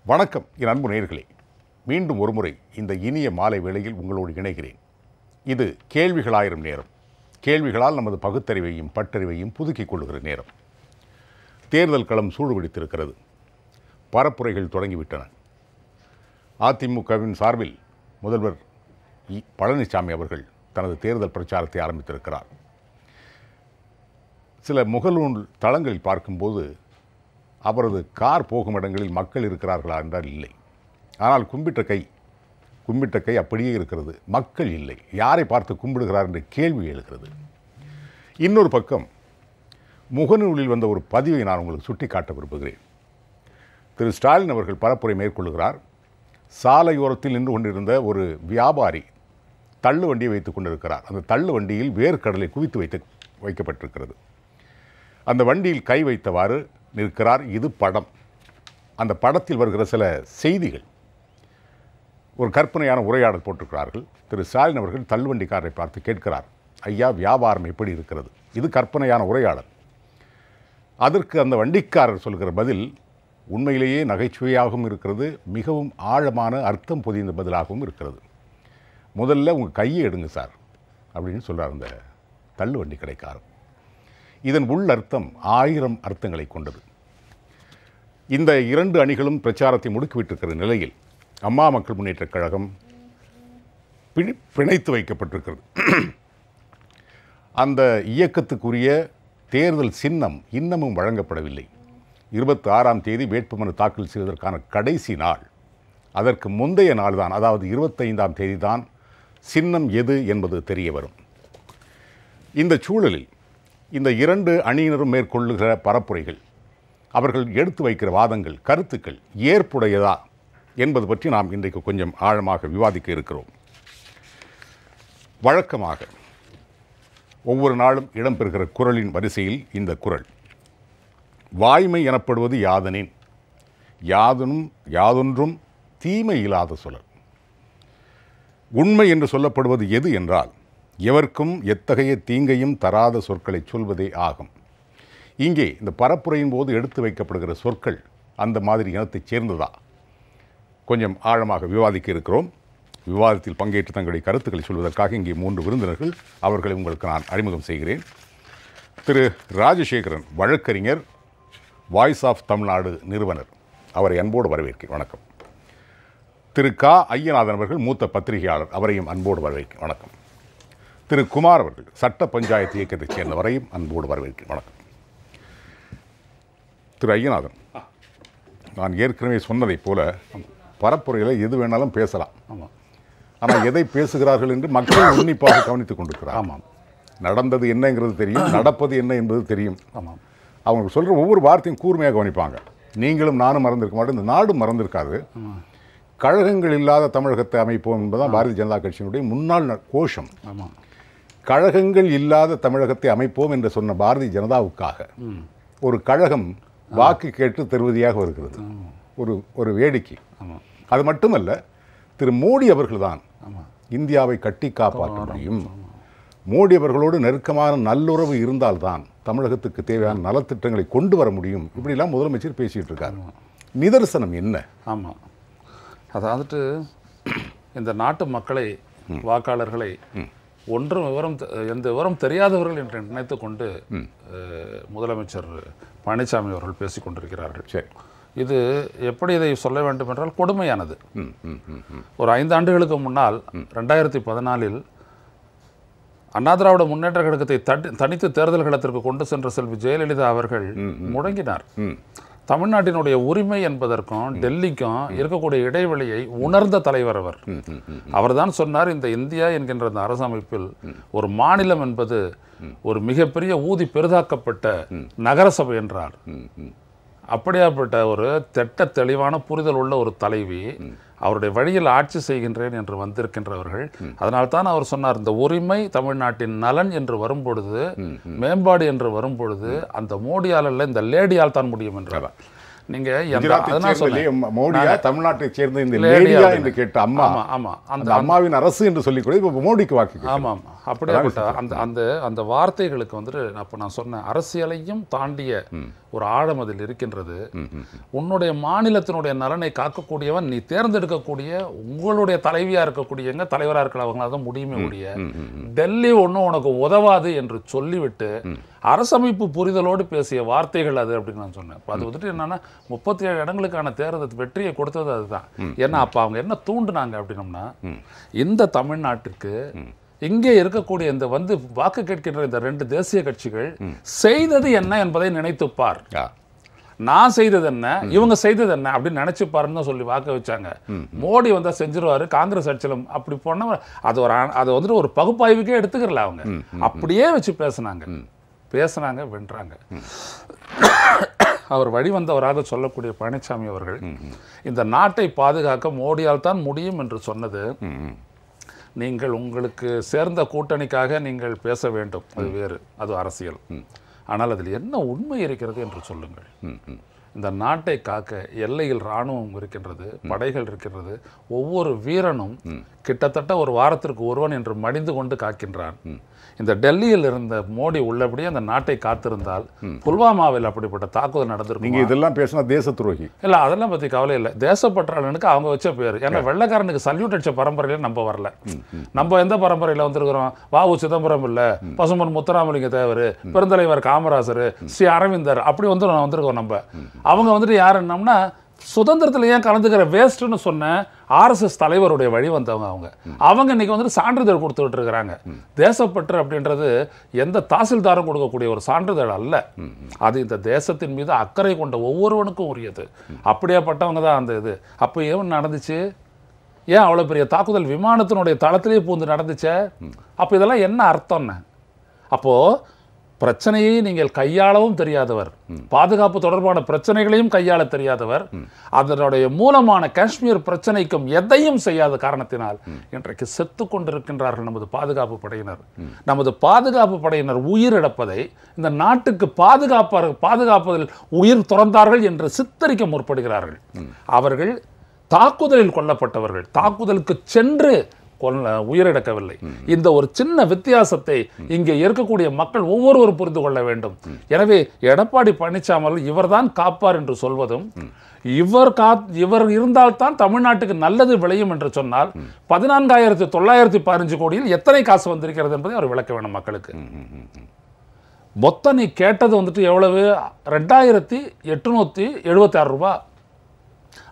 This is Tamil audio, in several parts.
வணக்கம் என் அன்பு நேயர்களே, மீண்டும் ஒருமுறை இந்த இனிய மாலை வேளையில் உங்களோடு இணைகிறேன். இது கேள்விகளாயிரம் நேரம். கேள்விகளால் நமது பகுத்தறிவையும் பட்டறிவையும் புதுக்கிக் கொள்ளுகிற நேரம். தேர்தல் களம் சூடுபிடித்திருக்கிறது. பரப்புரைகள் தொடங்கிவிட்டன. அதிமுகவின் சார்பில் முதல்வர் பழனிசாமி அவர்கள் தனது தேர்தல் பிரச்சாரத்தை ஆரம்பித்திருக்கிறார். சில முகநூல் தளங்களில் பார்க்கும்போது அவரது கார் போகும் இடங்களில் மக்கள் இருக்கிறார்களா என்றால் இல்லை. ஆனால் கும்பிட்ட கை அப்படியே இருக்கிறது, மக்கள் இல்லை. யாரை பார்த்து கும்பிடுகிறார் என்ற கேள்வி எழுகிறது. இன்னொரு பக்கம் முகநூலில் வந்த ஒரு பதிவை நான் உங்களுக்கு சுட்டிக்காட்ட விரும்புகிறேன். திரு ஸ்டாலின் அவர்கள் பரப்புரை மேற்கொள்கிறார். சாலையோரத்தில் நின்று கொண்டிருந்த ஒரு வியாபாரி தள்ளு வண்டியை வைத்துக் கொண்டிருக்கிறார். அந்த தள்ளு வண்டியில் வேர்க்கடலை குவித்து வைக்கப்பட்டிருக்கிறது. அந்த வண்டியில் கை வைத்தவாறு நிற்கிறார். இது படம். அந்த படத்தில் வருகிற சில செய்திகள் ஒரு கற்பனையான உரையாடல் போட்டிருக்கிறார்கள். திரு ஸ்டாலின் அவர்கள் தள்ளுவண்டிக்காரரை பார்த்து கேட்கிறார், ஐயா, வியாபாரம் எப்படி இருக்கிறது? இது கற்பனையான உரையாடல். அதற்கு அந்த வண்டிக்காரர் சொல்கிற பதில் உண்மையிலேயே நகைச்சுவையாகவும் இருக்கிறது, மிகவும் ஆழமான அர்த்தம் பொதிந்த பதிலாகவும் இருக்கிறது. முதல்ல உங்கள் கையை எடுங்க சார் அப்படின்னு சொல்கிறார் அந்த தள்ளுவண்டி கடைக்காரர். இதன் உள் அர்த்தம் 1000 அர்த்தங்களை கொண்டது. இந்த இரண்டு அணிகளும் பிரச்சாரத்தை முடுக்கிவிட்டிருக்கிற நிலையில் அம்மா மக்கள் முன்னேற்றக் கழகம் பிணைத்து வைக்கப்பட்டிருக்கிறது. அந்த இயக்கத்துக்குரிய தேர்தல் சின்னம் இன்னமும் வழங்கப்படவில்லை. 26ஆம் தேதி வேட்புமனு தாக்கல் செய்வதற்கான கடைசி நாள். அதற்கு முந்தைய நாள் தான், அதாவது 25ஆம் தேதி தான் சின்னம் எது என்பது தெரிய வரும். இந்த சூழலில் இந்த இரண்டு அணியினரும் மேற்கொள்ளுகிற பரப்புரைகள், அவர்கள் எடுத்து வைக்கிற வாதங்கள், கருத்துக்கள் ஏற்புடையதா என்பது பற்றி நாம் இன்றைக்கு கொஞ்சம் ஆழமாக விவாதிக்க இருக்கிறோம். வழக்கமாக ஒவ்வொரு நாளும் இடம்பெறுகிற குறளின் வரிசையில் இந்த குறள், வாய்மை எனப்படுவது யாதெனின் யாதொன்றும் தீமை இல்லாத சொலல். உண்மை என்று சொல்லப்படுவது எது என்றால் எவர்க்கும் எத்தகைய தீங்கையும் தராத சொற்களை சொல்வதே ஆகும். இங்கே இந்த பரப்புரையின் போது எடுத்து வைக்கப்படுகிற சொற்கள் அந்த மாதிரி இனத்தைச் சேர்ந்ததா? கொஞ்சம் ஆழமாக விவாதிக்க இருக்கிறோம். விவாதத்தில் பங்கேற்று தங்களுடைய கருத்துக்களை சொல்வதற்காக இங்கே 3 விருந்தினர்கள். அவர்களை உங்களுக்கு நான் அறிமுகம் செய்கிறேன். திரு ராஜசேகரன், வழக்கறிஞர், வாய்ஸ் ஆஃப் தமிழ்நாடு நிறுவனர். அவரை அன்போடு வரவேற்கிறேன். வணக்கம். திரு கா ஐயநாதன் அவர்கள் மூத்த பத்திரிகையாளர். அவரையும் அன்போடு வரவேற்கிறேன். வணக்கம். திரு குமார் அவர்கள் சட்ட பஞ்சாயத்து இயக்கத்தைச் சேர்ந்தவரையும் அன்போடு வரவேற்கிறேன். வணக்கம். திரு ஐயநாதன், நான் ஏற்கனவே சொன்னதைப் போல பரப்புரையில் எது வேணாலும் பேசலாம். ஆமாம். ஆனால் எதை பேசுகிறார்கள் என்று மக்கள் உன்னிப்பாக கவனித்துக் கொண்டிருக்கிறார். ஆமாம். நடந்தது என்னங்கிறது தெரியும், நடப்பது என்ன என்பது தெரியும். ஆமாம். அவங்க சொல்கிற ஒவ்வொரு வார்த்தையும் கூர்மையாக கவனிப்பாங்க. நீங்களும் நானும் மறந்திருக்க மாட்டோம், இந்த நாடும் மறந்திருக்காது. கழகங்கள் இல்லாத தமிழகத்தை அமைப்போம் என்பதுதான் பாரதிய ஜனதா கட்சியினுடைய முன்னாள் கோஷம். ஆமாம். கழகங்கள் இல்லாத தமிழகத்தை அமைப்போம் என்று சொன்ன பாரதிய ஜனதாவுக்காக ஒரு கழகம் வாக்கு கேட்டு தருவதியாக வருகிறது. ஒரு வேடிக்கை. அது மட்டுமல்ல, திரு மோடி அவர்கள்தான் இந்தியாவை கட்டி காப்பாற்ற முடியும். மோடி அவர்களோடு நெருக்கமான நல்லுறவு இருந்தால்தான் தமிழகத்துக்கு தேவையான நலத்திட்டங்களை கொண்டு வர முடியும். இப்படிலாம் முதலமைச்சர் பேசிட்டு இருக்காரு. நிதர்சனம் என்ன? ஆமாம், அதாவது இந்த நாட்டு மக்களை, வாக்காளர்களை எந்த விவரம் தெரியாதவர்கள் என்று நினைத்து கொண்டு முதலமைச்சர் பழனிசாமி அவர்கள் பேசிக் கொண்டிருக்கிறார்கள். சரி, இது எப்படி இதை சொல்ல வேண்டும் என்றால் கொடுமையானது. ஒரு 5 ஆண்டுகளுக்கு முன்னால் 2014 அண்ணா திராவிட முன்னேற்ற கழகத்தை தனித்து தேர்தல் களத்திற்கு கொண்டு சென்ற செல்வி ஜெயலலிதா அவர்கள் முழங்கினார். தமிழ்நாட்டினுடைய உரிமை என்பதற்கும் டெல்லிக்கும் இருக்கக்கூடிய இடைவெளியை உணர்ந்த தலைவர் அவர். அவர்தான் சொன்னார், இந்த இந்தியா என்கின்ற அந்த அரசமைப்பில் ஒரு மாநிலம் என்பது ஒரு மிகப்பெரிய ஊதி பெரிதாக்கப்பட்ட நகரசபை என்றார். அப்படியாப்பட்ட ஒரு தெளிவான புரிதல் உள்ள ஒரு தலைவி அவருடைய வழியில் ஆட்சி செய்கின்றேன் என்று வந்திருக்கின்றவர்கள். அதனால்தான் அவர் சொன்னார், இந்த உரிமை தமிழ்நாட்டின் நலன் என்று வரும்பொழுது, மேம்பாடு என்று வரும்பொழுது அந்த மோடியால் அல்ல, இந்த லேடியால் தான் முடியும் என்றார். நீங்க மோடியா தமிழ்நாட்டை சேர்ந்த இந்த லேடியா என்று கேட்ட அம்மா, அந்த அம்மாவின் அரசு என்று சொல்லி கூட இப்ப மோடிக்கு வாக்கு. ஆமா ஆமா, அப்படியே அந்த வார்த்தைகளுக்கு வந்துட்டு அப்ப நான் சொன்னேன், அரசியலையும் தாண்டிய ஒரு ஆழம் அதில் இருக்கின்றது. உன்னுடைய மாநிலத்தினுடைய நலனை காக்கக்கூடியவன் நீ தேர்ந்தெடுக்கக்கூடிய உங்களுடைய தலைவியா இருக்கக்கூடியவங்க தலைவரா இருக்கிறவங்களா தான் முடியுமே முடிய டெல்லி ஒன்றும் உனக்கு உதவாது என்று சொல்லிவிட்டு அரசமைப்பு புரிதலோடு பேசிய வார்த்தைகள் அது அப்படின்னு நான் சொன்னேன். அது வந்துட்டு என்னன்னா 37 இடங்களுக்கான தேர்தல் வெற்றியை கொடுத்தது அதுதான். ஏன்னா அப்ப அவங்க என்ன தூண்டுனாங்க அப்படின்னம்னா, இந்த தமிழ்நாட்டுக்கு இங்கே இருக்கக்கூடிய இந்த வாக்கு கேட்கின்ற இந்த 2 தேசிய கட்சிகள் செய்தது என்ன என்பதை நினைத்துப்பார். நான் செய்தது என்ன, இவங்க செய்தது என்ன அப்படின்னு நினைச்சுப்பாருன்னு தான் சொல்லி வாக்க வச்சாங்க. மோடி வந்தா செஞ்சிருவாரு, காங்கிரஸ் ஆட்சியில அப்படி போன அதை வந்துட்டு ஒரு பகுப்பாய்வுக்கே எடுத்துக்கிறல அவங்க. அப்படியே வச்சு பேசினாங்க, வென்றாங்க. அவர் வழிவந்தவராக சொல்லக்கூடிய பழனிசாமி அவர்கள் இந்த நாட்டை பாதுகாக்க மோடியால் தான் முடியும் என்று சொன்னது, நீங்கள் உங்களுக்கு சேர்ந்த கூட்டணிக்காக நீங்கள் பேச வேண்டும், அது வேறு, அது அரசியல். ஆனால் அதில் என்ன உண்மை இருக்கிறது என்று சொல்லுங்கள். இந்த நாட்டை காக்க எல்லையில் இராணுவம் இருக்கின்றது, படைகள் இருக்கின்றது. ஒவ்வொரு வீரனும் கிட்டத்தட்ட ஒரு வாரத்திற்கு ஒருவன் என்று மடிந்து கொண்டு காக்கின்றான். இந்த டெல்லியில் இருந்த மோடி உள்ளபடியே அந்த நாட்டை காத்திருந்தால் புல்வாமாவில் அப்படிப்பட்ட தாக்குதல் நடந்திருக்கும். நீங்க இதெல்லாம் பேசினா தேச துரோகி இல்லை, அதெல்லாம் பற்றி கவலை இல்லை. தேசப்பற்றாளனுக்கு அவங்க வச்ச பேர். ஏன்னா வெள்ளைக்காரனுக்கு சல்யூட் அடிச்ச பரம்பரையில நம்ம வரல. நம்ம எந்த பரம்பரையில் வந்திருக்கிறோம்? வ.உ. சிதம்பரம் இல்லை, பசும்பொன் முத்துராமலிங்க தேவர், பெருந்தலைவர் காமராசர், ஸ்ரீ அரவிந்தர், அப்படி வந்திருக்கோம் நம்ம. அவங்க வந்துட்டு யாருன்னோம்னா சுதந்திரத்தில் ஏன் கலந்துக்கிற வேஸ்ட்னு சொன்ன ஆர்எஸ்எஸ் தலைவருடைய வழி வந்தவங்க. அவங்க இன்னைக்கு வந்துட்டு சான்றிதழ் கொடுத்துட்டு இருக்கிறாங்க. தேசப்பற்று அப்படின்றது எந்த தாசில்தாரும் கொடுக்கக்கூடிய ஒரு சான்றிதழ் அல்ல. அது இந்த தேசத்தின் மீது அக்கறை கொண்ட ஒவ்வொருவனுக்கும் உரியது. அப்படியேப்பட்டவங்க தான் அந்த இது. அப்போ ஏன் நடந்துச்சு? ஏன் அவ்வளோ பெரிய தாக்குதல் விமானத்தினுடைய தளத்திலேயே பூந்து நடந்துச்சே? அப்போ இதெல்லாம் என்ன அர்த்தம்னு? அப்போது பிரச்சனையை நீங்கள் கையாளவும் தெரியாதவர், பாதுகாப்பு தொடர்பான பிரச்சனைகளையும் கையாள தெரியாதவர், அதனுடைய மூலமான காஷ்மீர் பிரச்சனைக்கும் எதையும் செய்யாத காரணத்தினால் இன்றைக்கு செத்து கொண்டிருக்கின்றார்கள் நமது பாதுகாப்பு படையினர். நமது பாதுகாப்பு படையினர் உயிரிழப்பதை இந்த நாட்டுக்கு பாதுகாப்பதில் உயிர் துறந்தார்கள் என்று சித்தரிக்க முற்படுகிறார்கள். அவர்கள் தாக்குதலில் கொல்லப்பட்டவர்கள், தாக்குதலுக்கு சென்று உயிரிழக்கவில்லை. இந்த ஒரு சின்ன வித்தியாசத்தை இங்கே இருக்கக்கூடிய மக்கள் ஒவ்வொருவரும் புரிந்து கொள்ள வேண்டும். எனவே எடப்பாடி பழனிசாமி இவர்தான் காப்பார் என்று சொல்வதும், இவர் இருந்தால்தான் தமிழ்நாட்டுக்கு நல்லது விளையும் என்று சொன்னால் 14,915 கோடியில் எத்தனை காசு வந்திருக்கிறது என்பதை அவர் விளக்க வேண்டும் மக்களுக்கு. மொத்தம் நீ கேட்டது வந்துட்டு எவ்வளவு? 2,876 ரூபாய்.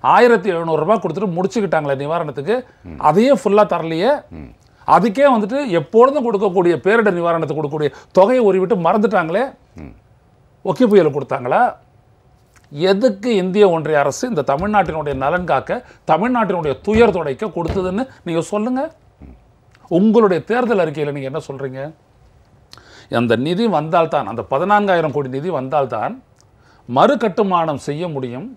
1,700 ரூபாய் கொடுத்துட்டு முடிச்சுக்கிட்டாங்களே நிவாரணத்துக்கு. அதையே ஃபுல்லா தரலையே. அதுக்கே வந்துட்டு எப்பொழுதும் கொடுக்கக்கூடிய பேரிடர் நிவாரணத்துக்கு கொடுக்கக்கூடிய தொகையை உருவிட்டு மறந்துட்டாங்களே. ஒக்கி புயல் கொடுத்தாங்களா? எதுக்கு இந்திய ஒன்றிய அரசு இந்த தமிழ்நாட்டினுடைய நலன் காக்க, தமிழ்நாட்டினுடைய துயர் துடைக்க கொடுத்ததுன்னு நீங்க சொல்லுங்க. உங்களுடைய தேர்தல் அறிக்கையில் நீங்க என்ன சொல்றீங்க? அந்த நிதி வந்தால்தான், அந்த 14,000 கோடி நிதி வந்தால்தான் மறு கட்டுமானம் செய்ய முடியும்,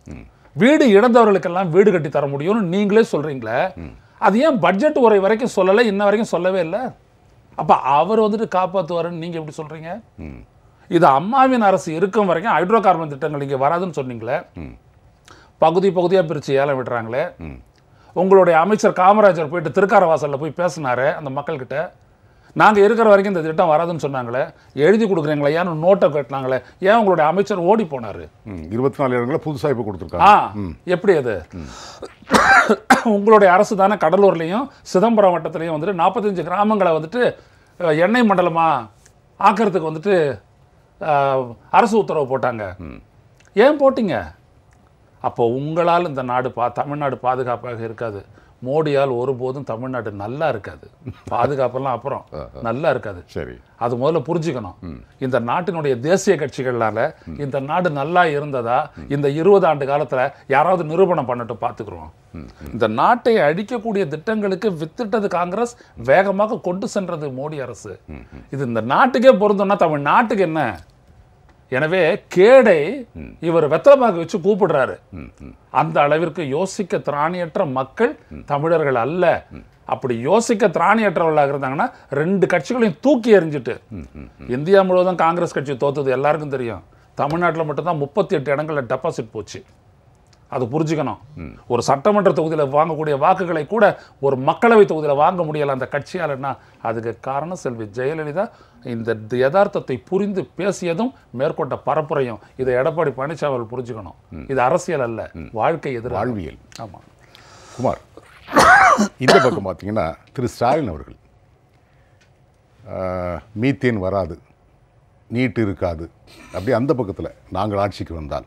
வீடு இழந்தவர்களுக்கெல்லாம் வீடு கட்டி தர முடியும்னு நீங்களே சொல்றீங்களே. அது ஏன் பட்ஜெட் உரை வரைக்கும் சொல்லலை? இன்ன வரைக்கும் சொல்லவே இல்லை. அப்ப அவர் வந்துட்டு காப்பாற்றுவாருன்னு நீங்க எப்படி சொல்றீங்க? இது அம்மாவின் அரசு இருக்கும் வரைக்கும் ஹைட்ரோ கார்பன் திட்டங்கள் இங்கே வராதுன்னு சொன்னீங்களே. பகுதி பகுதியா பிரிச்சு ஏலம் விடுறாங்களே. உங்களுடைய அமைச்சர் காமராஜர் போயிட்டு திருக்காரவாசல்ல போய் பேசினாரு அந்த மக்கள்கிட்ட. நாங்கள் இருக்கிற வரைக்கும் இந்த திட்டம் வராதுன்னு சொன்னாங்களே, எழுதி கொடுக்குறீங்களா ஏன்னு நோட்டை கட்டினாங்களே, ஏன் உங்களுடைய அமைச்சர் ஓடி போனாரு? 24 இடங்களை புதுசாக இப்போ கொடுத்துருக்காங்க. எப்படி அது? உங்களுடைய அரசு தானே கடலூர்லையும் சிதம்பரம் வட்டத்திலையும் வந்துட்டு 45 கிராமங்களை வந்துட்டு எண்ணெய் மண்டலமா ஆக்கிறதுக்கு வந்துட்டு அரசு உத்தரவு போட்டாங்க. ஏன் போட்டீங்க? அப்போ உங்களால் இந்த நாடு தமிழ்நாடு பாதுகாப்பாக இருக்காது. மோடியால் ஒருபோதும் தமிழ்நாடு நல்லா இருக்காது. பாதுகாப்பெல்லாம் அப்புறம் நல்லா இருக்காது. சரி, அது முதல்ல புரிஞ்சுக்கணும். இந்த நாட்டினுடைய தேசிய கட்சிகளால இந்த நாடு நல்லா இருந்ததா இந்த 20 ஆண்டு காலத்துல யாராவது நிரூபணம் பண்ணட்டும், பார்த்துக்கிறோம். இந்த நாட்டை அழிக்கக்கூடிய திட்டங்களுக்கு வித்திட்டது காங்கிரஸ், வேகமாக கொண்டு சென்றது மோடி அரசு. இது இந்த நாட்டுக்கே பொருந்தோம்னா தமிழ்நாட்டுக்கு என்ன? எனவே கேடை இவர் வெத்தலமாக வச்சு கூப்பிடுறாரு. அந்த அளவிற்கு யோசிக்க திராணியற்ற மக்கள் தமிழர்கள் அல்ல. அப்படி யோசிக்க திராணியற்றவர்களாக இருந்தாங்கன்னா 2 கட்சிகளையும் தூக்கி எறிஞ்சிட்டு, இந்தியா முழுவதும் காங்கிரஸ் கட்சி தோத்தது எல்லாருக்கும் தெரியும். தமிழ்நாட்டில் மட்டும்தான் 38 இடங்கள்ல டெபாசிட் போச்சு. அது புரிஞ்சுக்கணும். ஒரு சட்டமன்ற தொகுதியில் வாங்கக்கூடிய வாக்குகளை கூட ஒரு மக்களவை தொகுதியில் வாங்க முடியல அந்த கட்சியாலன்னா அதுக்கு காரணம் செல்வி ஜெயலலிதா இந்த யதார்த்தத்தை புரிந்து பேசியதும் மேற்கொண்ட பரப்புரையும். இதை எடப்பாடி பழனிசாமி அவர்கள் புரிஞ்சுக்கணும். இது அரசியல் அல்ல, வாழ்க்கை எதிர் வாழ்வியல். ஆமாம் குமார், இந்த பக்கம் பார்த்தீங்கன்னா திரு ஸ்டாலின் அவர்கள் மீத்தேன் வராது, நீட்டு இருக்காது, அப்படி அந்த பக்கத்தில் நாங்கள் ஆட்சிக்கு வந்தால்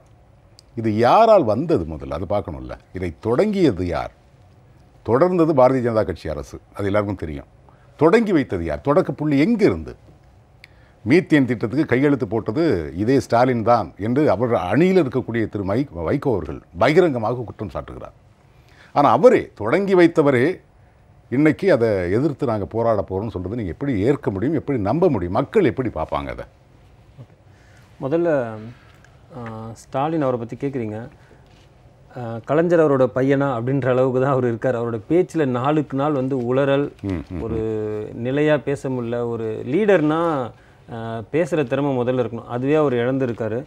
இது யாரால் வந்தது முதல்ல அது பார்க்கணும்ல. இதை தொடங்கியது யார்? தொடர்ந்தது பாரதிய ஜனதா கட்சி அரசு, அது எல்லாருக்கும் தெரியும். தொடங்கி வைத்தது யார்? தொடக்க புள்ளி எங்கே இருந்து? மீத்தேன் திட்டத்துக்கு கையெழுத்து போட்டது இதே ஸ்டாலின் தான் என்று அவர் அணியில் இருக்கக்கூடிய திரு வைகோ அவர்கள் பகிரங்கமாக குற்றம் சாட்டுகிறார். ஆனால் அவரே தொடங்கி வைத்தவரே இன்னைக்கு அதை எதிர்த்து நாங்கள் போராட போகிறோம்னு சொல்கிறது நீங்கள் எப்படி ஏற்க முடியும்? எப்படி நம்ப முடியும்? மக்கள் எப்படி பார்ப்பாங்க அதை? முதல்ல ஸ்டாலின் அவரை பற்றி கேட்குறீங்க. கலைஞர் அவரோட பையனா அப்படின்ற அளவுக்கு தான் அவர் இருக்கார். அவரோட பேச்சில் நாளுக்கு நாள் வந்து உளறல், ஒரு நிலையாக பேச முடியல. ஒரு லீடர்னால் பேசுகிற திறமை முதல்ல இருக்கணும், அதுவே அவர் இழந்திருக்காரு.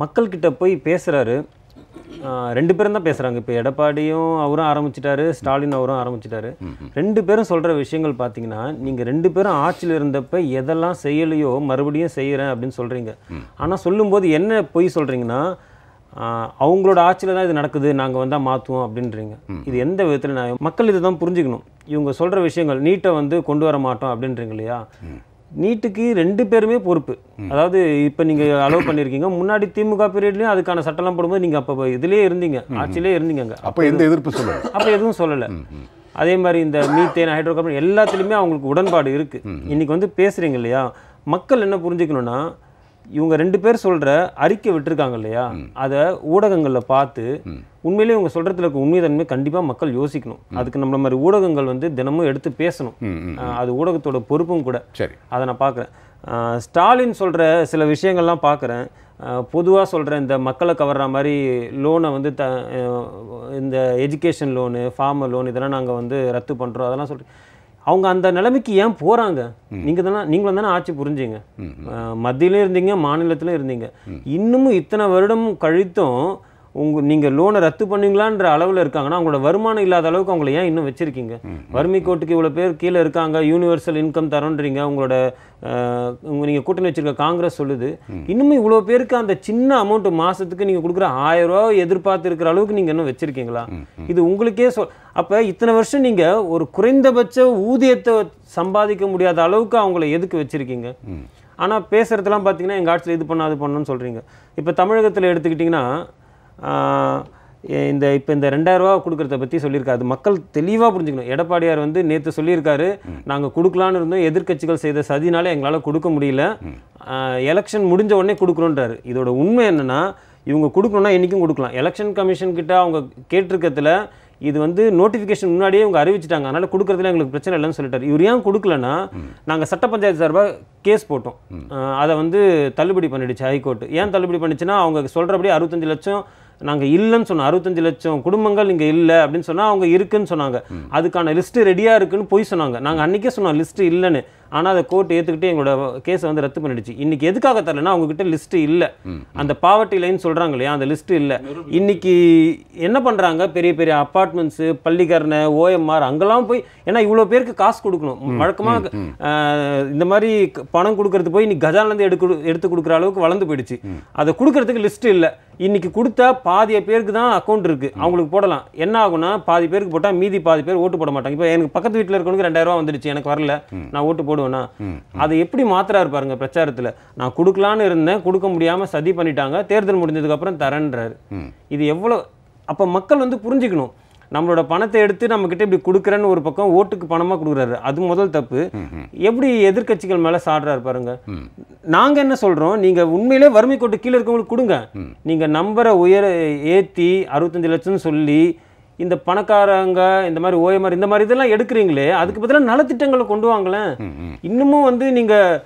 மக்கள்கிட்ட போய் பேசுகிறாரு. 2 பேரும் தான் பேசுகிறாங்க. இப்போ எடப்பாடியும் அவரும் ஆரம்பிச்சிட்டாரு, ஸ்டாலின் அவரும் ஆரம்பிச்சிட்டாரு. 2 பேரும் சொல்கிற விஷயங்கள் பார்த்தீங்கன்னா, நீங்கள் 2 பேரும் ஆட்சியில் இருந்தப்போ எதெல்லாம் செய்யலையோ மறுபடியும் செய்கிறேன் அப்படின்னு சொல்கிறீங்க. ஆனால் சொல்லும்போது என்ன பொய் சொல்கிறீங்கன்னா, அவங்களோட ஆட்சியில் தான் இது நடக்குது, நாங்கள் வந்தால் மாற்றுவோம் அப்படின்றீங்க. இது எந்த விதத்தில் நான் மக்கள் இதை தான் புரிஞ்சுக்கணும். இவங்க சொல்கிற விஷயங்கள் நீட்டை வந்து கொண்டு வர மாட்டோம் அப்படின்றீங்க இல்லையா? நீட்டுக்கு 2 பேருமே பொறுப்பு. அதாவது இப்போ நீங்கள் அலோவ் பண்ணியிருக்கீங்க, முன்னாடி திமுக பீரியட்லையும் அதுக்கான சட்டம்லாம் போடும்போது நீங்கள் அப்போ இதுலேயே இருந்தீங்க, ஆட்சியிலே இருந்தீங்க. அப்போ எந்த எதிர்ப்பு சொல்லலை, அப்போ எதுவும் சொல்லலை. அதே மாதிரி இந்த மீத்தேன், ஹைட்ரோ கார்பன் எல்லாத்துலேயுமே அவங்களுக்கு உடன்பாடு இருக்குது. இன்றைக்கி வந்து பேசுகிறீங்க இல்லையா? மக்கள் என்ன புரிஞ்சுக்கணுன்னா, இவங்க 2 பேர் சொல்கிற அறிக்கை விட்டுருக்காங்க இல்லையா, அதை ஊடகங்களில் பார்த்து உண்மையிலேயே இவங்க சொல்கிறதுல இருக்க உண்மைத்தன்மை கண்டிப்பாக மக்கள் யோசிக்கணும். அதுக்கு நம்மள மாதிரி ஊடகங்கள் வந்து தினமும் எடுத்து பேசணும். அது ஊடகத்தோட பொறுப்பும் கூட. சரி, அதை நான் பார்க்குறேன். ஸ்டாலின் சொல்கிற சில விஷயங்கள்லாம் பார்க்குறேன். பொதுவாக சொல்கிறேன், இந்த மக்களை கவர்ற மாதிரி லோனை வந்து இந்த எஜுகேஷன் லோனு, ஃபார்மர் லோன் இதெல்லாம் நாங்கள் வந்து ரத்து பண்ணுறோம் அதெல்லாம் சொல்கிறேன். அவங்க அந்த நிலைமைக்கு ஏன் போகிறாங்க? நீங்களும் தானே ஆட்சி புரிஞ்சிங்க, மத்தியிலும் இருந்தீங்க, மாநிலத்திலும் இருந்தீங்க. இன்னமும் இத்தனை வருடம் கழித்தும் நீங்கள் லோனை ரத்து பண்ணுவீங்களான்ற அளவில் இருக்காங்கன்னா, அவங்களோட வருமானம் இல்லாத அளவுக்கு அவங்கள ஏன் இன்னும் வச்சுருக்கீங்க? வறுமை கோட்டுக்கு இவ்வளோ பேர் கீழே இருக்காங்க, யூனிவர்சல் இன்கம் தரோன்றீங்க. உங்களோட நீங்கள் கூட்டணி வச்சுருக்க காங்கிரஸ் சொல்லுது. இன்னும் இவ்வளோ பேருக்கு அந்த சின்ன அமௌண்ட்டு மாதத்துக்கு நீங்கள் கொடுக்குற 1000 ரூபா எதிர்பார்த்து இருக்கிற அளவுக்கு நீங்கள் இன்னும் வச்சுருக்கீங்களா? இது உங்களுக்கே அப்போ இத்தனை வருஷம் நீங்கள் ஒரு குறைந்தபட்ச ஊதியத்தை சம்பாதிக்க முடியாத அளவுக்கு அவங்கள எதுக்கு வச்சுருக்கீங்க? ஆனால் பேசுகிறதுலாம் பார்த்தீங்கன்னா எங்கள் ஆட்சியில் இது பண்ண அது பண்ணணும்னு சொல்கிறீங்க. இப்போ தமிழகத்தில் எடுத்துக்கிட்டிங்கன்னா, இப்போ இந்த 2000 ரூபா கொடுக்குறத பற்றி சொல்லியிருக்காரு. அது மக்கள் தெளிவாக புரிஞ்சுக்கணும். எடப்பாடியார் வந்து நேற்று சொல்லியிருக்காரு, நாங்கள் கொடுக்கலான்னு இருந்தோம், எதிர்க்கட்சிகள் செய்த சதினால எங்களால் கொடுக்க முடியல, எலெக்ஷன் முடிஞ்ச உடனே கொடுக்குறோன்றாரு. இதோட உண்மை என்னென்னா, இவங்க கொடுக்கணுன்னா என்றைக்கும் கொடுக்கலாம். எலெக்ஷன் கமிஷன் கிட்ட அவங்க கேட்டிருக்கிறதுல இது வந்து நோட்டிஃபிகேஷன் முன்னாடியே இவங்க அறிவிச்சிட்டாங்க, அதனால் கொடுக்குறதுல எங்களுக்கு பிரச்சனை இல்லைன்னு சொல்லிட்டாரு. இவர் ஏன் கொடுக்கலன்னா, நாங்கள் சட்ட பஞ்சாயத்து சார்பாக கேஸ் போட்டோம், அதை வந்து தள்ளுபடி பண்ணிடுச்சு ஹைகோர்ட். ஏன் தள்ளுபடி பண்ணிச்சுன்னா, அவங்க சொல்கிறபடி 65 லட்சம் நாங்கள் இல்லைன்னு சொன்னோம், 65 லட்சம் குடும்பங்கள் இங்கே இல்லை அப்படின்னு சொன்னால் அவங்க இருக்குன்னு சொன்னாங்க. அதுக்கான லிஸ்ட்டு ரெடியாக இருக்குன்னு போய் சொன்னாங்க. நாங்கள் அன்றைக்கே சொன்னோம் லிஸ்ட்டு இல்லைன்னு. ஆனால் அதை கோர்ட் ஏற்றுக்கிட்டு எங்களோட கேஸை வந்து ரத்து பண்ணிடுச்சு. இன்றைக்கி எதுக்காக தரலன்னா, அவங்ககிட்ட லிஸ்ட்டு இல்லை, அந்த பாவர்ட்டி லைன் சொல்கிறாங்க இல்லையா, அந்த லிஸ்ட்டு இல்லை. இன்றைக்கி என்ன பண்ணுறாங்க, பெரிய பெரிய அப்பார்ட்மெண்ட்ஸு, பள்ளிக்கரணை, ஓஎம்ஆர் அங்கெல்லாம் போய், ஏன்னா இவ்வளோ பேருக்கு காசு கொடுக்கணும். வழக்கமாக இந்த மாதிரி பணம் கொடுக்கறது போய் இன்னைக்கு கஜான்லேருந்து எடுத்து கொடுக்குற அளவுக்கு வளர்ந்து போயிடுச்சு. அதை கொடுக்கறதுக்கு லிஸ்ட்டு இல்லை. இன்றைக்கி கொடுத்தா பாதி பேருக்கு தான் அக்கௌண்ட் இருக்குது, அவங்களுக்கு போடலாம். என்ன ஆகுனா, பாதி பேருக்கு போட்டால் மீதி பாதி பேர் ஓட்டு போட மாட்டாங்க. இப்போ எனக்கு பக்கத்து வீட்டில் இருக்கவனுக்கு 2000 ரூபா வந்துடுச்சு, எனக்கு வரல, நான் ஓட்டு போடுவேன்னா? அதை எப்படி மாத்திராரு பாருங்க பிரச்சாரத்தில். நான் கொடுக்கலான்னு இருந்தேன், கொடுக்க முடியாமல் சதி பண்ணிட்டாங்க, தேர்தல் முடிஞ்சதுக்கப்புறம் தரேன்றாரு. இது எவ்வளோ? அப்போ மக்கள் வந்து புரிஞ்சுக்கணும், நம்மளோட பணத்தை எடுத்து நம்மக்கிட்ட இப்படி கொடுக்குறேன்னு ஒரு பக்கம் ஓட்டுக்கு பணமாக கொடுக்குறாரு, அது முதல் தப்பு. எப்படி எதிர்கட்சிகள் மேலே சாடுறாரு பாருங்க. நாங்கள் என்ன சொல்கிறோம், நீங்கள் உண்மையிலே வறுமை கோட்டு கீழே இருக்கவங்களுக்கு கொடுங்க. நீங்கள் நம்பரை ஏற்றி 65 லட்சம்னு சொல்லி இந்த பணக்காரங்க இந்த மாதிரி ஓஎம்ஆர் இந்த மாதிரி இதெல்லாம் எடுக்கிறீங்களே, அதுக்கு பதிலாக நலத்திட்டங்களை கொண்டு வாங்களேன். இன்னமும் வந்து நீங்கள்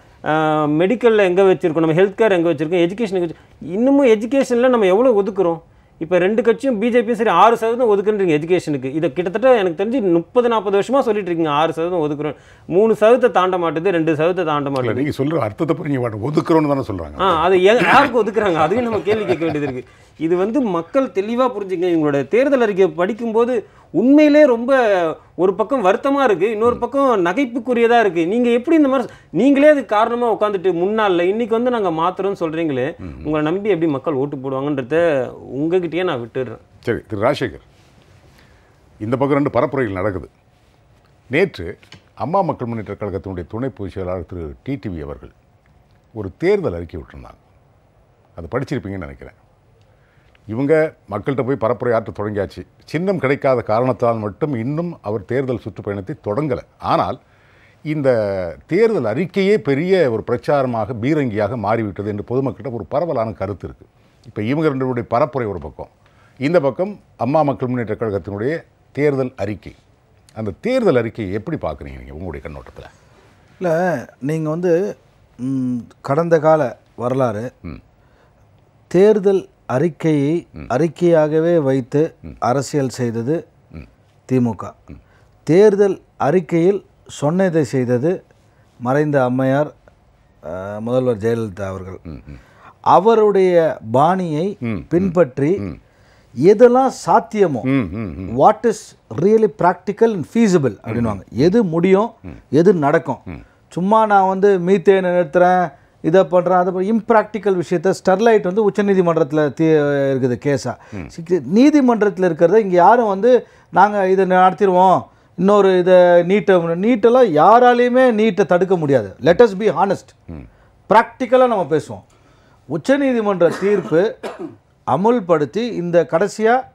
மெடிக்கலில் எங்கே வச்சுருக்கோம், நம்ம ஹெல்த் கேர் எங்கே வச்சுருக்கோம், எஜுகேஷன் எங்கே இன்னமும் எஜுகேஷனில் நம்ம எவ்வளோ ஒதுக்குறோம்? இப்போ 2 கட்சியும் பிஜேபியும் சரி 6% ஒதுக்குன்றீங்க எஜுகேஷனுக்கு. இதை கிட்டத்தட்ட எனக்கு தெரிஞ்சு 30-40 வருஷமாக சொல்லிட்டு இருக்கீங்க 6% ஒதுக்குறோம். 3% தாண்ட மாட்டேது, 2% தாண்ட மாட்டேது. நீங்கள் சொல்கிற அர்த்தத்தை புரிஞ்சு ஒதுக்குறோன்னு தானே சொல்கிறாங்க. அது யாருக்கு ஒதுக்குறாங்க அதையும் நம்ம கேள்வி கேட்க வேண்டியது இருக்குது. இது வந்து மக்கள் தெளிவாக புரிஞ்சுங்க. இவங்களோட தேர்தல் அறிக்கை படிக்கும்போது உண்மையிலே ரொம்ப ஒரு பக்கம் வருத்தமாக இருக்குது, இன்னொரு பக்கம் நகைப்புக்குரியதாக இருக்குது. நீங்கள் எப்படி இந்த மாதிரி நீங்களே அதுக்கு காரணமாக உட்காந்துட்டு முன்னாள் இன்றைக்கி வந்து நாங்கள் மாற்றுறோன்னு சொல்கிறீங்களே, உங்களை நம்பி எப்படி மக்கள் ஓட்டு போடுவாங்கன்றத உங்ககிட்டயே நான் விட்டுடுறேன். சரி திரு ராஜசேகர், இந்த பக்கம் 2 பரப்புரைகள் நடக்குது. நேற்று அம்மா மக்கள் முன்னேற்ற கழகத்தினுடைய துணை பொதுச் செயலாளர் திரு டிடிவி அவர்கள் ஒரு தேர்தல் அறிக்கை விட்டுருந்தாங்க. அதை படிச்சிருப்பீங்கன்னு நினைக்கிறேன். இவங்க மக்கள்கிட்ட போய் பரப்புரை ஆற்ற தொடங்கியாச்சு. சின்னம் கிடைக்காத காரணத்தால் மட்டும் இன்னும் அவர் தேர்தல் சுற்றுப்பயணத்தை தொடங்கலை. ஆனால் இந்த தேர்தல் அறிக்கையே பெரிய ஒரு பிரச்சாரமாக பீரங்கியாக மாறிவிட்டது என்று பொதுமக்களிடம் ஒரு பரவலான கருத்து இருக்குது. இப்போ இவங்க 2 பரப்புரை ஒரு பக்கம், இந்த பக்கம் அம்மா மக்கள் முன்னேற்ற கழகத்தினுடைய தேர்தல் அறிக்கை. அந்த தேர்தல் அறிக்கையை எப்படி பார்க்குறீங்க நீங்கள் உங்களுடைய கண்ணோட்டத்தில்? இல்லை, நீங்கள் வந்து கடந்த கால வரலாறு தேர்தல் அறிக்கையை அறிக்கையாகவே வைத்து அரசியல் செய்தது திமுக. தேர்தல் அறிக்கையில் சொன்னதை செய்தது மறைந்த அம்மையார் முதல்வர் ஜெயலலிதா அவர்கள். அவருடைய பாணியை பின்பற்றி எதெல்லாம் சாத்தியமோ, what is really practical and feasible அப்படின்வாங்க, எது முடியும் எது நடக்கும். சும்மா நான் வந்து மீத்தேனை நிறுத்துகிறேன், இதை பண்ணுறேன், அதை இம்ப்ராக்டிக்கல் விஷயத்த ஸ்டெர்லைட் வந்து உச்சநீதிமன்றத்தில் இருக்குது கேஸாக. நீதிமன்றத்தில் இருக்கிறத இங்கே யாரும் வந்து நாங்கள் இதை நடத்திடுவோம், இன்னொரு இதை நீட்டெல்லாம் யாராலையுமே நீட்டை தடுக்க முடியாது. லெட் அஸ் பி ஹானஸ்ட், ப்ராக்டிக்கலாக நம்ம பேசுவோம். உச்சநீதிமன்ற தீர்ப்பு அமுல்படுத்தி இந்த கடைசியாக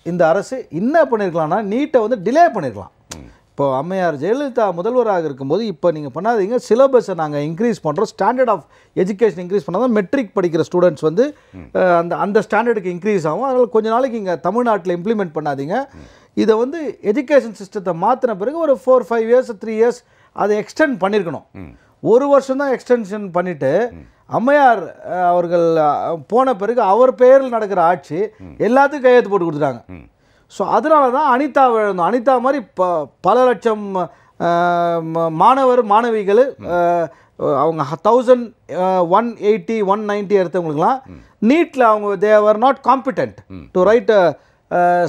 இந்த அரசு என்ன பண்ணியிருக்கலாம்னா நீட்டை வந்து டிலே பண்ணியிருக்கலாம். இப்போ அம்மையார் ஜெயலலிதா முதல்வராக இருக்கும்போது இப்போ நீங்கள் பண்ணாதீங்க, சிலபஸை நாங்கள் இன்க்ரீஸ் பண்ணுறோம், ஸ்டாண்டர்ட் ஆஃப் எஜுகேஷன் இன்க்ரீஸ் பண்ணால் தான் மெட்ரிக் படிக்கிற ஸ்டூடெண்ட்ஸ் வந்து அந்த ஸ்டாண்டர்டுக்கு இன்க்ரீஸ் ஆகும். அதனால் கொஞ்ச நாளைக்கு இங்கே தமிழ்நாட்டில் இம்ப்ளிமெண்ட் பண்ணாதீங்க. இதை வந்து எஜுகேஷன் சிஸ்டத்தை மாற்றின பிறகு ஒரு 4-5 இயர்ஸ் 3 இயர்ஸ் அதை எக்ஸ்டெண்ட் பண்ணியிருக்கணும். 1 வருஷம் தான் எக்ஸ்டென்ஷன் பண்ணிவிட்டு அம்மையார் அவர்கள் போன பிறகு அவர் பெயரில் நடக்கிற ஆட்சி எல்லாத்துக்கும் கையெழுத்து போட்டு கொடுத்துட்டாங்க. ஸோ அதனால தான் அனிதா எழுந்தோம். அனிதா மாதிரி பல லட்சம் மாணவிகள் அவங்க 1180 190 எடுத்தவங்களுக்குலாம் நீட்டில் அவங்க they are not competent to right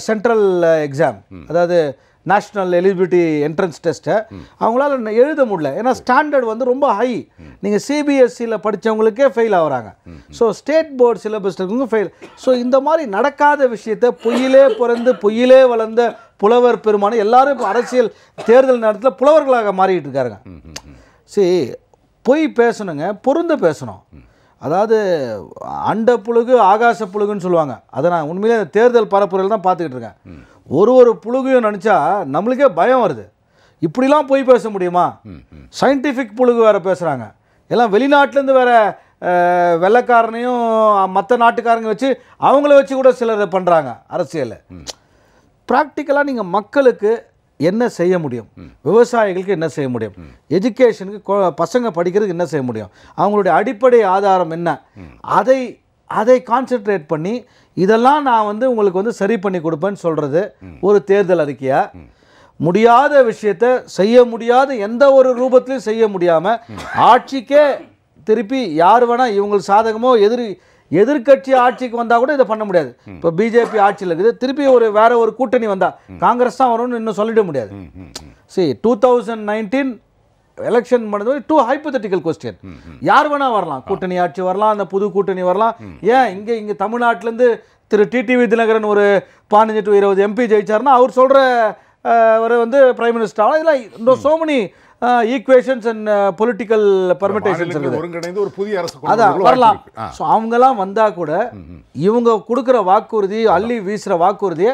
central exam, அதாவது நேஷ்னல் எலிஜிபிலிட்டி என்ட்ரன்ஸ் டெஸ்ட்டை அவங்களால எழுத முடியல. ஏன்னா ஸ்டாண்டர்ட் வந்து ரொம்ப ஹை. நீங்கள் சிபிஎஸ்சியில் படித்தவங்களுக்கே ஃபெயில் ஆகுறாங்க. ஸோ ஸ்டேட் போர்டு சிலபஸில் இருக்கவங்க ஃபெயில். ஸோ இந்த மாதிரி நடக்காத விஷயத்தை பொய்யிலே பிறந்து பொய்யிலே வளர்ந்த புலவர் பெருமான எல்லாரும் இப்போ அரசியல் தேர்தல் நேரத்தில் புலவர்களாக மாறிட்டு இருக்காருங்க. சரி, பொய் பேசணுங்க, பொருந்த பேசணும். அதாவது அண்ட புழுகு ஆகாச புழுகுன்னு சொல்லுவாங்க. அதை நான் உண்மையிலே தேர்தல் பரப்புரையில் தான் பார்த்துக்கிட்டு இருக்கேன். ஒரு புழுகையும் நினச்சா நம்மளுக்கே பயம் வருது. இப்படிலாம் போய் பேச முடியுமா? சயின்டிஃபிக் புழுகு வேறு பேசுகிறாங்க. எல்லாம் வெளிநாட்டிலேருந்து வேறு வெள்ளைக்காரனையும் மற்ற நாட்டுக்காரங்க வச்சு அவங்கள வச்சு கூட சிலர் பண்ணுறாங்க அரசியல். ப்ராக்டிக்கலாக நீங்கள் மக்களுக்கு என்ன செய்ய முடியும், விவசாயிகளுக்கு என்ன செய்ய முடியும், எஜுகேஷனுக்கு பசங்க படிக்கிறதுக்கு என்ன செய்ய முடியும், அவங்களுடைய அடிப்படை ஆதாரம் என்ன, அதை கான்சென்ட்ரேட் பண்ணி இதெல்லாம் நான் வந்து உங்களுக்கு வந்து சரி பண்ணி கொடுப்பேன்னு சொல்கிறது ஒரு தேர்தல் அறிக்கையா? முடியாத விஷயத்தை செய்ய முடியாத எந்த ஒரு ரூபத்திலையும் செய்ய முடியாமல் ஆட்சிக்கே திருப்பி யார் வேணால் இவங்களுக்கு சாதகமோ எதிர்கட்சி ஆட்சிக்கு வந்தால் கூட இதை பண்ண முடியாது. இப்போ பிஜேபி ஆட்சியில் இருக்குது, திருப்பி வேற ஒரு கூட்டணி வந்தால் காங்கிரஸ் தான் வரும்னு இன்னும் சொல்லிட முடியாது. சரி, 2019 எலெக்ஷன் பண்ணது 2 ஹைப்போதெட்டிக்கல் கொஸ்டின். யார் வேணா வரலாம், கூட்டணி ஆட்சி வரலாம், அந்த புது கூட்டணி வரலாம். ஏன் இங்கே தமிழ்நாட்டிலேருந்து திரு டிடிவி தினகரன் ஒரு 15 to 20 MP ஜெயிச்சார்னா அவர் சொல்கிற வந்து பிரைம் மினிஸ்டர் ஆகலாம். இதெல்லாம் so many equations and political permutations இருக்குது. ஒரு புதிய அரசு அதான் வரலாம். ஸோ அவங்கெல்லாம் வந்தால் கூட இவங்க கொடுக்குற வாக்குறுதி, அள்ளி வீசுகிற வாக்குறுதியை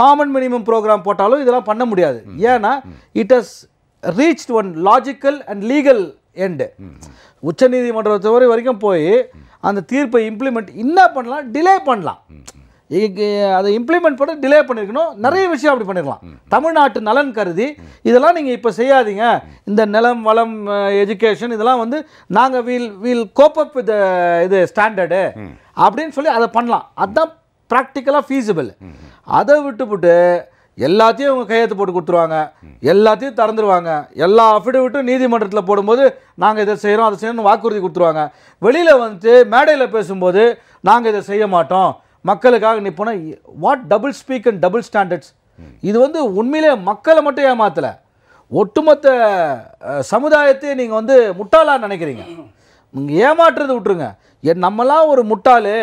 காமன் மினிமம் ப்ரோக்ராம் போட்டாலும் இதெல்லாம் பண்ண முடியாது. ஏன்னா it has reached one logical and legal end. உச்சநீதிமன்றத்தை வரைக்கும் போய் அந்த தீர்ப்பை இம்ப்ளிமெண்ட் என்ன பண்ணலாம், டிலே பண்ணலாம். அதை இம்ப்ளிமெண்ட் பண்ண டிலே பண்ணியிருக்கணும். நிறைய விஷயம் அப்படி பண்ணிருக்கலாம். தமிழ்நாட்டு நலன் கருதி இதெல்லாம் நீங்கள் இப்போ செய்யாதீங்க, இந்த நிலம் வளம் எஜுகேஷன் இதெல்லாம் வந்து நாங்கள் வில் கோப் அப் வித் இது ஸ்டாண்டர்டு அப்படின்னு சொல்லி அதை பண்ணலாம். அதுதான் ப்ராக்டிக்கலாக ஃபீஸிபிள். அதை விட்டுவிட்டு எல்லாத்தையும் அவங்க கையெழுத்து போட்டு கொடுத்துருவாங்க, எல்லாத்தையும் திறந்துருவாங்க. எல்லா அஃபிடவிட்டும் நீதிமன்றத்தில் போடும்போது நாங்கள் இதை செய்கிறோம் அதை செய்யணும்னு வாக்குறுதி கொடுத்துருவாங்க. வெளியில் வந்துட்டு மேடையில் பேசும்போது நாங்கள் இதை செய்ய மாட்டோம், மக்களுக்காக நிற்போன்னா what double speak and double standards. இது வந்து உண்மையிலே மக்களை மட்டும் ஏமாத்தலை, ஒட்டுமொத்த சமுதாயத்தையே நீங்கள் வந்து முட்டாளாக நினைக்கிறீங்க. நீங்கள் ஏமாற்றுறது விட்டுருங்க. நம்மலாம் ஒரு முட்டாளு,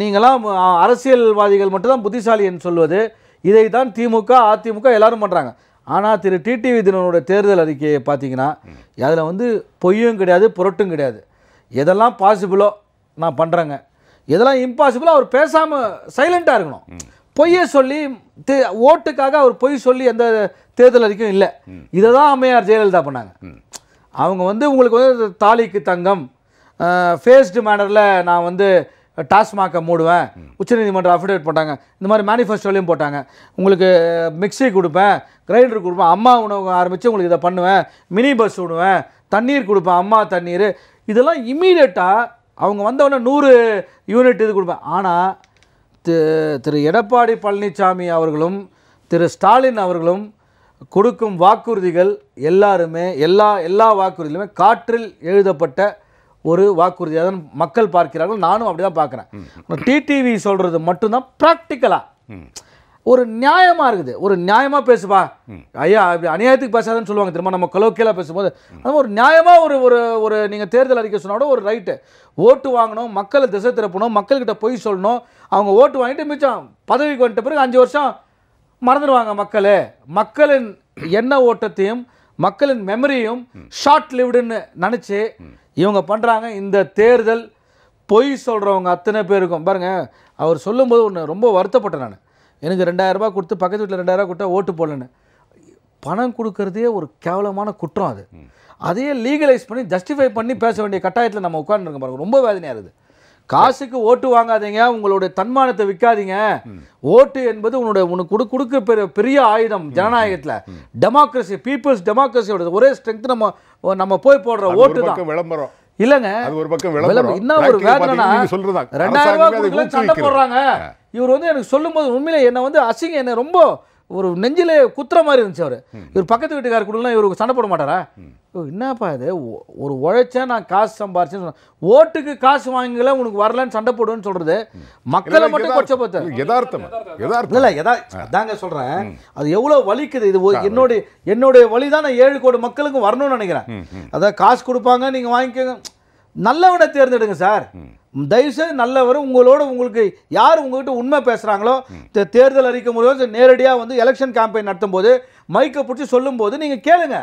நீங்களாம் அரசியல்வாதிகள் மட்டும்தான் புத்திசாலி என்று சொல்வது, இதை தான் திமுக அதிமுக எல்லாரும் பண்ணுறாங்க. ஆனால் திரு டிடிவி தினகரனுடைய தேர்தல் அறிக்கையை பார்த்தீங்கன்னா அதில் வந்து பொய்யும் கிடையாது புரட்டும் கிடையாது. எதெல்லாம் பாசிபிளோ நான் பண்ணுறேங்க, எதெல்லாம் இம்பாசிபிளோ அவர் பேசாமல் சைலண்ட்டாக இருக்கணும். பொய்யை சொல்லி ஓட்டுக்காக அவர் பொய் சொல்லி எந்த தேர்தல் அறிக்கையும் இல்லை. இதை தான் அம்மையார் ஜெயலலிதா பண்ணாங்க. அவங்க வந்து உங்களுக்கு வந்து தாலிக்கு தங்கம், ஃபேஸ்டு மேனரில் நான் வந்து டாஸ்மாகை மூடுவேன், உச்சநீதிமன்றம் அஃபிடேவிட் போட்டாங்க, இந்த மாதிரி மேனிஃபெஸ்டோலையும் போட்டாங்க. உங்களுக்கு மிக்சி கொடுப்பேன், கிரைண்டர் கொடுப்பேன், அம்மா உணவு ஆரம்பித்து உங்களுக்கு இதை பண்ணுவேன், மினி பஸ் விடுவேன், தண்ணீர் கொடுப்பேன், அம்மா தண்ணீர், இதெல்லாம் இம்மீடியட்டாக அவங்க வந்தவொடனே 100 யூனிட் இது கொடுப்பேன். ஆனால் திரு எடப்பாடி பழனிசாமி அவர்களும் திரு ஸ்டாலின் அவர்களும் கொடுக்கும் வாக்குறுதிகள் எல்லாருமே எல்லா வாக்குறுதிகளுமே காற்றில் எழுதப்பட்ட ஒரு வாக்குறுதி. அதான் மக்கள் பார்க்கிறார்கள், நானும் அப்படி தான் பார்க்குறேன். டிடிவி சொல்கிறது மட்டும்தான் ப்ராக்டிக்கலாக ஒரு நியாயமாக இருக்குது. ஒரு நியாயமாக பேசுவா ஐயா, அப்படி அநியாயத்துக்கு பேசாதுன்னு சொல்லுவாங்க திரும்ப நம்ம கொலோக்கியலாக பேசும்போது. அது ஒரு நியாயமாக ஒரு நீங்கள் தேர்தல் அறிக்கை சொன்னோட ஒரு ரைட்டு. ஓட்டு வாங்கணும், மக்களை திசை திருப்பணும், மக்கள்கிட்ட பொய் சொல்லணும். அவங்க ஓட்டு வாங்கிட்டு மிச்சம் பதவிக்கு வந்துட்ட பிறகு 5 வருஷம் மறந்துடுவாங்க மக்களின் எண்ண ஓட்டத்தையும் மக்களின் மெமரியும் ஷார்ட் லிவ்டுன்னு நினச்சி இவங்க பண்ணுறாங்க. இந்த தேர்தல் பொய் சொல்கிறவங்க அத்தனை பேருக்கும் பாருங்கள், அவர் சொல்லும்போது ஒன்று ரொம்ப வருத்தப்பட்டேன் நான். எனக்கு 2000 ரூபாய் கொடுத்து பக்கத்து வீட்டில் 2000 ரூபாய் கொடுத்தா ஓட்டு போடலன்னு. பணம் கொடுக்கறதே ஒரு கேவலமான குற்றம். அதையே லீகலைஸ் பண்ணி ஜஸ்டிஃபை பண்ணி பேச வேண்டிய கட்டாயத்தில் நம்ம உட்காந்துருக்க பாருங்க. ரொம்ப வேதனையாக இருக்குது. காசுக்கு ஓட்டு வாங்காதீங்க, உங்களுடைய தன்மானத்தை விற்காதீங்க. ஓட்டு என்பது உனக்கு கொடுக்க பெரிய ஆயுதம் ஜனநாயகத்தில். டெமோக்ரஸி, பீப்புள்ஸ் டெமோக்ரஸியோட ஒரே ஸ்ட்ரென்த் நம்ம போய் போடுற ஓட்டு தான். விளம்பரம் இல்லைங்க, இன்னும் ஒரு வேதனைனா 2000 ரூபாய் கொடுக்கல சண்டை போடுறாங்க. இவர் வந்து எனக்கு சொல்லும்போது உண்மையிலே என்னை வந்து அசிங்க, என்ன ரொம்ப ஒரு நெஞ்சிலே குத்துற மாதிரி இருந்துச்சு. அவர் இவர் பக்கத்து வீட்டுக்கார கொடுக்கலாம் இவருக்கு சண்டை போட மாட்டாரா? என்னப்பா இது, ஒரு உழைச்சேன் நான் காசு சம்பாரிச்சேன்னு ஓட்டுக்கு காசு வாங்கல உனக்கு வரலன்னு சண்டை போடுவேன்னு சொல்றது மக்களை மட்டும் கொச்ச பார்த்து இல்லை. அதாங்க சொல்றேன், அது எவ்வளவு வலிக்குது. இது என்னுடைய வழிதான் நான் 7 கோடி மக்களுக்கு வரணும்னு நினைக்கிறேன். அதான் காசு கொடுப்பாங்க, நீங்க வாங்கிக்கோங்க, நல்லவனை தேர்ந்தெடுங்க சார். தயவுசெய்து நல்லவர், உங்களுக்கு யார் உங்ககிட்ட உண்மை பேசுகிறாங்களோ தேர்தல் அறிக்கை முறையோ நேரடியாக வந்து எலெக்ஷன் கேம்பெயின் நடத்தும் போது மைக்கை பிடிச்சி சொல்லும் போது நீங்கள் கேளுங்க,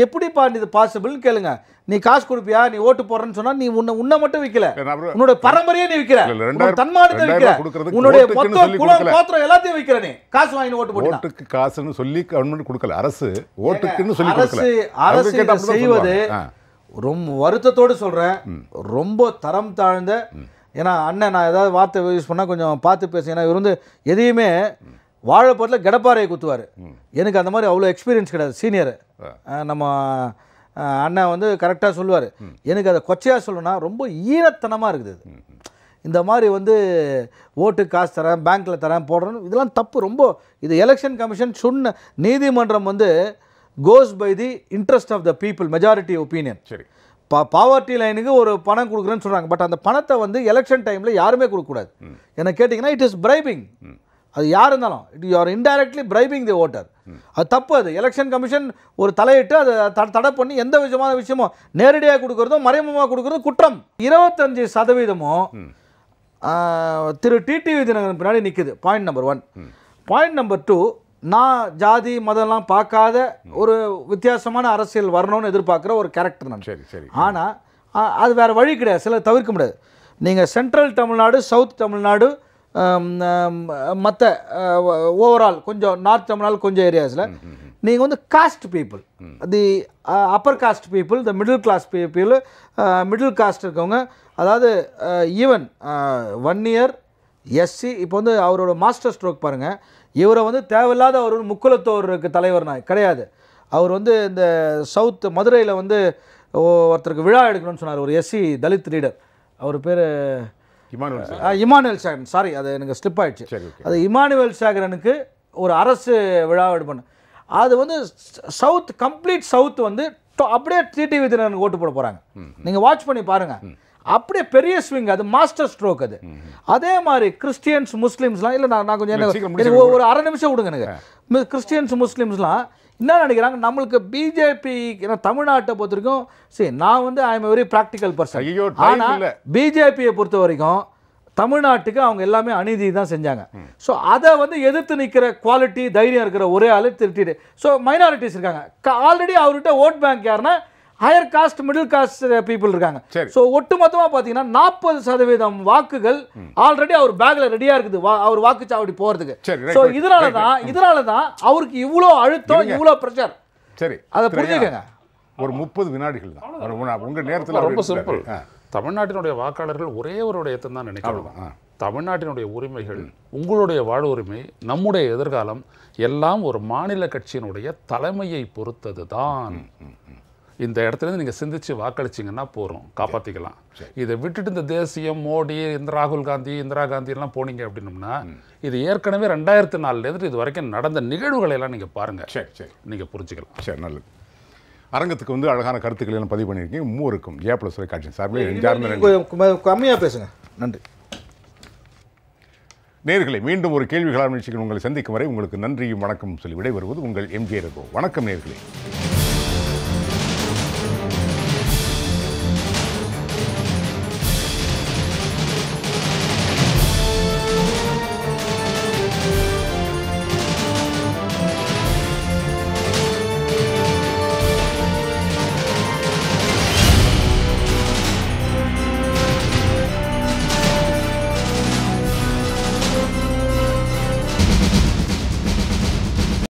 எப்படிப்பா இது பாசிபிள்னு கேளுங்க. நீ காசு கொடுப்பியா, நீ ஓட்டு போடுறன்னு சொன்னா நீ உன்னை மட்டும் விற்கல, உன்னோட பரம்பரையே நீ விற்கிற, தன்மானத்தை விற்கிற, உன்னுடைய மொத்த குலம் கோத்திரம் எல்லாத்தையும் விற்கிற. நீ காசு வாங்கி ஓட்டு போட்டு ஓட்டுக்கு காசுன்னு சொல்லி கவர்மெண்ட் கொடுக்கல, அரசு ஓட்டுக்குன்னு சொல்லி அரசு செய்வது ரொம்ப வருத்தத்தோடு சொல்கிறேன். ரொம்ப தரம் தாழ்ந்த, ஏன்னா அண்ணன் நான் ஏதாவது வார்த்தை யூஸ் பண்ணால் கொஞ்சம் பார்த்து பேசுங்க. ஏன்னா இவர் வந்து எதையுமே வாழைப்பட்டில் கடப்பாறையை குத்துவார். எனக்கு அந்த மாதிரி அவ்வளோ எக்ஸ்பீரியன்ஸ் கிடையாது. சீனியர் நம்ம அண்ணன் வந்து கரெக்டாக சொல்லுவார். எனக்கு அதை கொச்சையாக சொல்லணும்னா ரொம்ப ஈனத்தனமாக இருக்குது. இந்த மாதிரி வந்து ஓட்டு காசு தரேன், பேங்க்கில் தரேன், போடுறேன்னு இதெல்லாம் தப்பு. ரொம்ப இது எலெக்ஷன் கமிஷன் சொன்ன நீதிமன்றம் வந்து goes by the interest of the people, majority opinion. சரி, பாவர்ட்டி லைனுக்கு ஒரு பணம் கொடுக்குறேன்னு சொல்கிறாங்க. பட் அந்த பணத்தை வந்து எலெக்ஷன் டைமில் யாருமே கொடுக்கக்கூடாது. என்ன கேட்டிங்கன்னா இட் இஸ் பிரைபிங். அது யார் இருந்தாலும் you are indirectly bribing the voter. அது தப்பு. அது எலெக்ஷன் கமிஷன் ஒரு தலையிட்டு அதை தடை பண்ணி எந்த விதமான விஷயமோ நேரடியாக கொடுக்குறதும் மறைமுகமாக கொடுக்குறதும் குற்றம். 25% திரு டிடிவி தினகரன் பின்னாடி நிற்குது. Point number 1. பாயிண்ட் நம்பர் 2, நான் ஜாதி மதம்லாம் பார்க்காத ஒரு வித்தியாசமான அரசியல் வரணும்னு எதிர்பார்க்குற ஒரு கேரக்டர் நான். சரி சரி. ஆனால் அது வேறு வழி கிடையாது, சில தவிர்க்க முடியாது. நீங்கள் சென்ட்ரல் தமிழ்நாடு, சவுத் தமிழ்நாடு, மற்ற ஓவரால் கொஞ்சம் நார்த் தமிழ்நாடு கொஞ்சம் ஏரியாஸில் நீங்கள் வந்து caste people, the upper caste people, the middle class people, middle caste இருக்கவங்க, அதாவது ஈவன் 1 இயர் எஸ்சி. இப்போ வந்து அவரோட மாஸ்டர் ஸ்ட்ரோக் பாருங்கள். இவரை வந்து தேவையில்லாத அவர் முக்குலத்தோருக்கு தலைவர் கிடையாது. அவர் வந்து இந்த சவுத் மதுரையில் வந்து ஒருத்தருக்கு விழா எடுக்கணும்னு சொன்னார், ஒரு எஸ்சி தலித் லீடர். அவர் பேர் இமானுவேல் சேகரன், சாரி அது எனக்கு ஸ்லிப் ஆயிடுச்சு. சரி, okay. அது இமானுவேல் சேகரனுக்கு ஒரு அரசு விழா இது பண்ணு. அது வந்து சவுத், கம்ப்ளீட் சவுத் வந்து அப்படியே டிடிவி தினகரனுக்கு ஓட்டு போட போகிறாங்க. நீங்கள் வாட்ச் பண்ணி பாருங்கள், அப்படியே பெரிய ஸ்விங், அது மாஸ்டர் ஸ்ட்ரோக் அது. அதே மாதிரி கிறிஸ்டியன்ஸ் முஸ்லீம்ஸ்லாம் இல்லை, நான் கொஞ்சம் எனக்கு ஒரு அரை நிமிஷம் விடுங்க. எனக்கு கிறிஸ்டியன்ஸ் முஸ்லீம்ஸ்லாம் என்ன நினைக்கிறாங்க, நம்மளுக்கு பிஜேபி தமிழ்நாட்டை பொறுத்த வரைக்கும், சரி நான் வந்து I am very practical person, ஆனால் பிஜேபியை பொறுத்த வரைக்கும் தமிழ்நாட்டுக்கு அவங்க எல்லாமே அநீதி தான் செஞ்சாங்க. ஸோ அதை வந்து எதிர்த்து நிற்கிற குவாலிட்டி தைரியம் இருக்கிற ஒரே ஆளு திருட்டிட்டு. ஸோ மைனாரிட்டிஸ் இருக்காங்க ஆல்ரெடி. அவர்கிட்ட ஓட் பேங்க் யாருன்னா higher cost, middle cost people இருக்காங்க. ஸோ ஒட்டு மொத்தமாக பார்த்தீங்கன்னா 40% வாக்குகள் ஆல்ரெடி அவர் பேக்ல ரெடியாக இருக்குது அவர் வாக்குச்சாவடி போகிறதுக்கு. ஸோ இதனால தான் அவருக்கு இவ்வளோ அழுத்தம், இவ்வளோ ப்ரெஷர். சரி, அதை புரிஞ்சுக்கங்க. ஒரு 30 வினாடிகள் தான் உங்கள் நேரத்தில். ரொம்ப சிம்பிள். தமிழ்நாட்டினுடைய வாக்காளர்கள் ஒரே ஒரு விடயத்தை தான் நினைக்கிறாங்க. தமிழ்நாட்டினுடைய உரிமைகள், உங்களுடைய வாழ்வுரிமை, நம்முடைய எதிர்காலம் எல்லாம் ஒரு மாநில கட்சியினுடைய தலைமையை பொறுத்தது தான். இந்த இடத்துல நீங்கள் சிந்திச்சு வாக்களிச்சிங்கன்னா போகிறோம், காப்பாற்றிக்கலாம். இதை விட்டுட்டு இந்த தேசியம், மோடி, இந்த ராகுல் காந்தி, இந்திரா காந்தி எல்லாம் போனீங்க அப்படின்னோம்னா, இது ஏற்கனவே 2004 இது வரைக்கும் நடந்த நிகழ்வுகளை எல்லாம் நீங்கள் பாருங்கள். சரி, நீங்கள் புரிஞ்சுக்கலாம். சரி, நல்லது. அரங்கத்துக்கு வந்து அழகான கருத்துக்களை எல்லாம் பதிவு பண்ணியிருக்கீங்க. மூவருக்கும் ஜெயப்ளஸ் தொலைக்காட்சி சார்பில் கம்மியாக பேசுங்க. நன்றி. நேயர்களே, மீண்டும் ஒரு கேள்விகளான நிகழ்ச்சிகள் உங்களை சந்திக்கும் வரை உங்களுக்கு நன்றியும் வணக்கம் சொல்லி விடைபெறுவது உங்கள் எம்ஜே ரகு. வணக்கம் நேயர்களே.